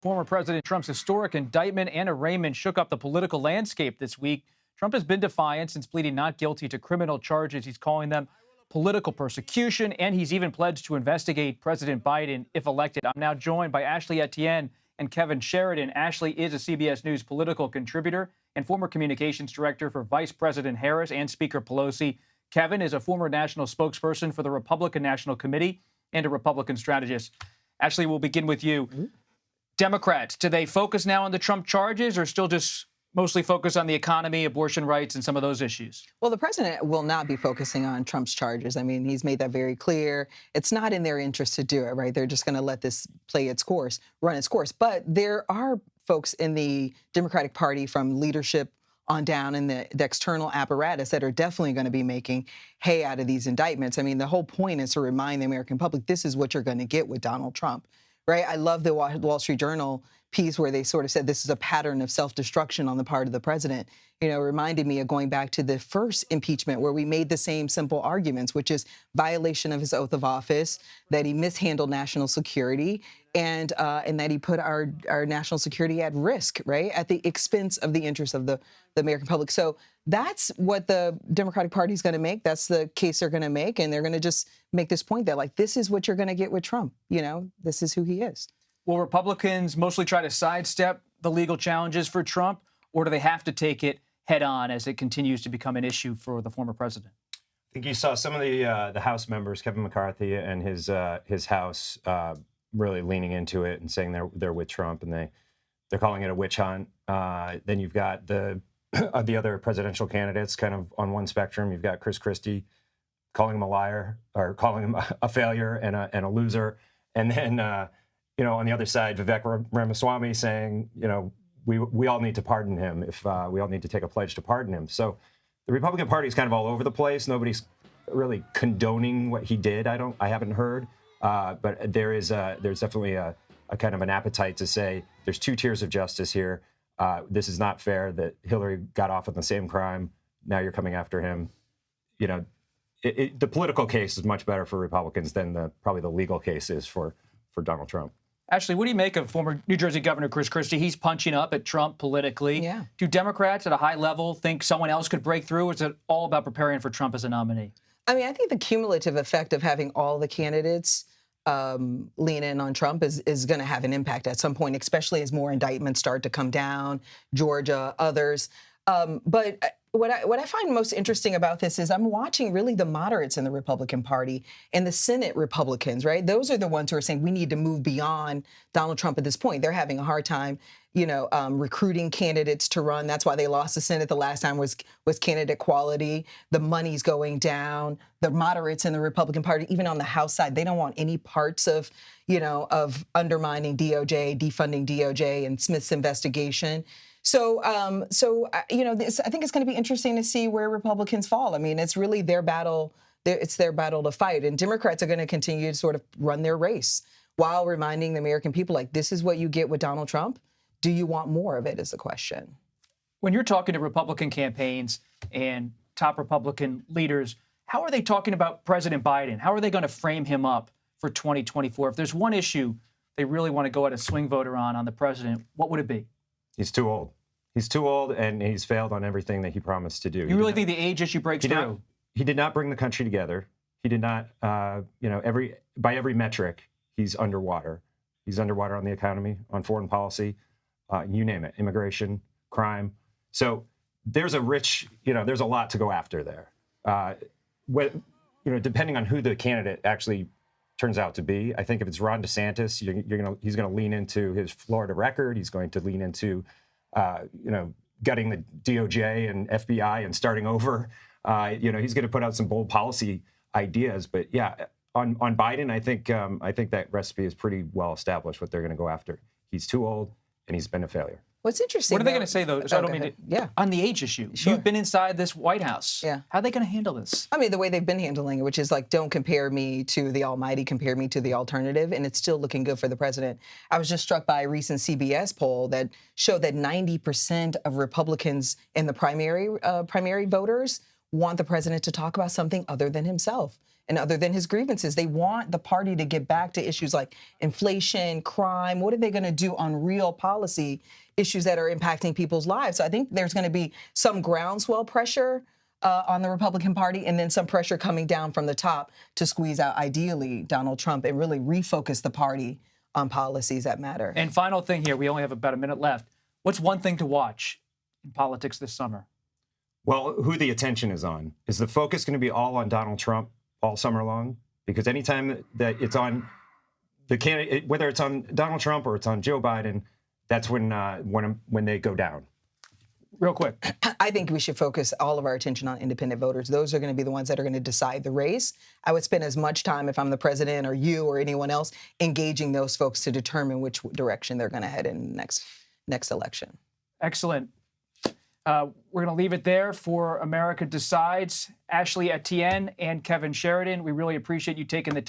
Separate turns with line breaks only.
Former President Trump's historic indictment and arraignment shook up the political landscape this week. Trump has been defiant since pleading not guilty to criminal charges. He's calling them political persecution, and he's even pledged to investigate President Biden if elected. I'm now joined by Ashley Etienne and Kevin Sheridan. Ashley is a CBS News political contributor and former communications director for Vice President Harris and Speaker Pelosi. Kevin is a former national spokesperson for the Republican National Committee and a Republican strategist. Ashley, we'll begin with you. Democrats, do they focus now on the Trump charges or still just mostly focus on the economy, abortion rights, and some of those issues?
Well, the president will not be focusing on Trump's charges. I mean, he's made that very clear. It's not in their interest to do it, right? They're just going to let this play its course, run its course. But there are folks in the Democratic Party from leadership on down in the external apparatus that are definitely going to be making hay out of these indictments. I mean, the whole point is to remind the American public this is what you're going to get with Donald Trump. Right. I love the Wall Street Journal piece where they sort of said this is a pattern of self-destruction on the part of the president. You know, reminded me of going back to the first impeachment where we made the same simple arguments, which is violation of his oath of office, that he mishandled national security, and that he put our national security at risk, right, at the expense of the interests of the American public. So that's what the Democratic Party is going to make. That's the case they're going to make. And they're going to just make this point that, like, this is what you're going to get with Trump. You know, this is who he is.
Will Republicans mostly try to sidestep the legal challenges for Trump, or do they have to take it head on as it continues to become an issue for the former president?
I think you saw some of the House members, Kevin McCarthy and his House, really leaning into it and saying they're with Trump, and they're calling it a witch hunt. Then you've got the other presidential candidates kind of on one spectrum. You've got Chris Christie calling him a liar or calling him a failure and a loser, and then on the other side, Vivek Ramaswamy saying, we all need to pardon him if we all need to take a pledge to pardon him. So the Republican Party is kind of all over the place. Nobody's really condoning what he did. I haven't heard, but there's definitely a kind of an appetite to say there's two tiers of justice here. This is not fair that Hillary got off on the same crime. Now you're coming after him. The political case is much better for Republicans than probably the legal case is for Donald Trump.
Ashley, what do you make of former New Jersey Governor Chris Christie? He's punching up at Trump politically.
Yeah. Do
Democrats at a hh level think someone else could break through, or is it all about preparing for Trump as a nominee?
I mean, I think the cumulative effect of having all the candidates lean in on Trump is going to have an impact at some point, especially as more indictments start to come down, Georgia, others. But what I find most interesting about this is I'm watching really the moderates in the Republican Party and the Senate Republicans, right? Those are the ones who are saying we need to move beyond Donald Trump at this point. They're having a hard time, recruiting candidates to run. That's why they lost the Senate the last time was candidate quality. The money's going down. The moderates in the Republican Party, even on the House side, they don't want any parts of undermining DOJ, defunding DOJ and Smith's investigation. So I think it's going to be interesting to see where Republicans fall. I mean, it's really their battle. It's their battle to fight. And Democrats are going to continue to sort of run their race while reminding the American people, like, this is what you get with Donald Trump. Do you want more of it is the question.
When you're talking to Republican campaigns and top Republican leaders, how are they talking about President Biden? How are they going to frame him up for 2024? If there's one issue they really want to go at a swing voter on the president, what would it be?
He's too old. He's too old, and he's failed on everything that he promised to do.
You really think the age issue breaks through?
He did not bring the country together. He did not, by every metric, he's underwater. He's underwater on the economy, on foreign policy, you name it, immigration, crime. So there's there's a lot to go after there. Depending on who the candidate actually turns out to be, I think if it's Ron DeSantis, he's going to lean into his Florida record. He's going to lean into, gutting the DOJ and FBI and starting over. He's going to put out some bold policy ideas. But yeah, on Biden, I think that recipe is pretty well established. What they're going to go after. He's too old, and he's been a failure.
What's interesting?
What are they going to say, though? So I don't mean to,
yeah.
On the age issue,
Sure.
You've been inside this White House.
Yeah.
How are they going to handle this?
I mean, the way they've been handling it, which is like, don't compare me to the almighty, compare me to the alternative, and it's still looking good for the president. I was just struck by a recent CBS poll that showed that 90% of Republicans in the primary voters want the president to talk about something other than himself. and other than his grievances. They want the party to get back to issues like inflation, crime. What are they going to do on real policy issues that are impacting people's lives? So I think there's going to be some groundswell pressure on the Republican Party, and then some pressure coming down from the top to squeeze out, ideally, Donald Trump and really refocus the party on policies that matter.
And final thing here, we only have about a minute left. What's one thing to watch in politics this summer?
Well, who the attention is on. Is the focus going to be all on Donald Trump all summer long? Because anytime that it's on the candidate, whether it's on Donald Trump or it's on Joe Biden, that's when they go down.
Real quick.
I think we should focus all of our attention on independent voters. Those are going to be the ones that are going to decide the race. I would spend as much time, if I'm the president or you or anyone else, engaging those folks to determine which direction they're going to head in the next election.
Excellent. We're going to leave it there for America Decides. Ashley Etienne and Kevin Sheridan, we really appreciate you taking the time.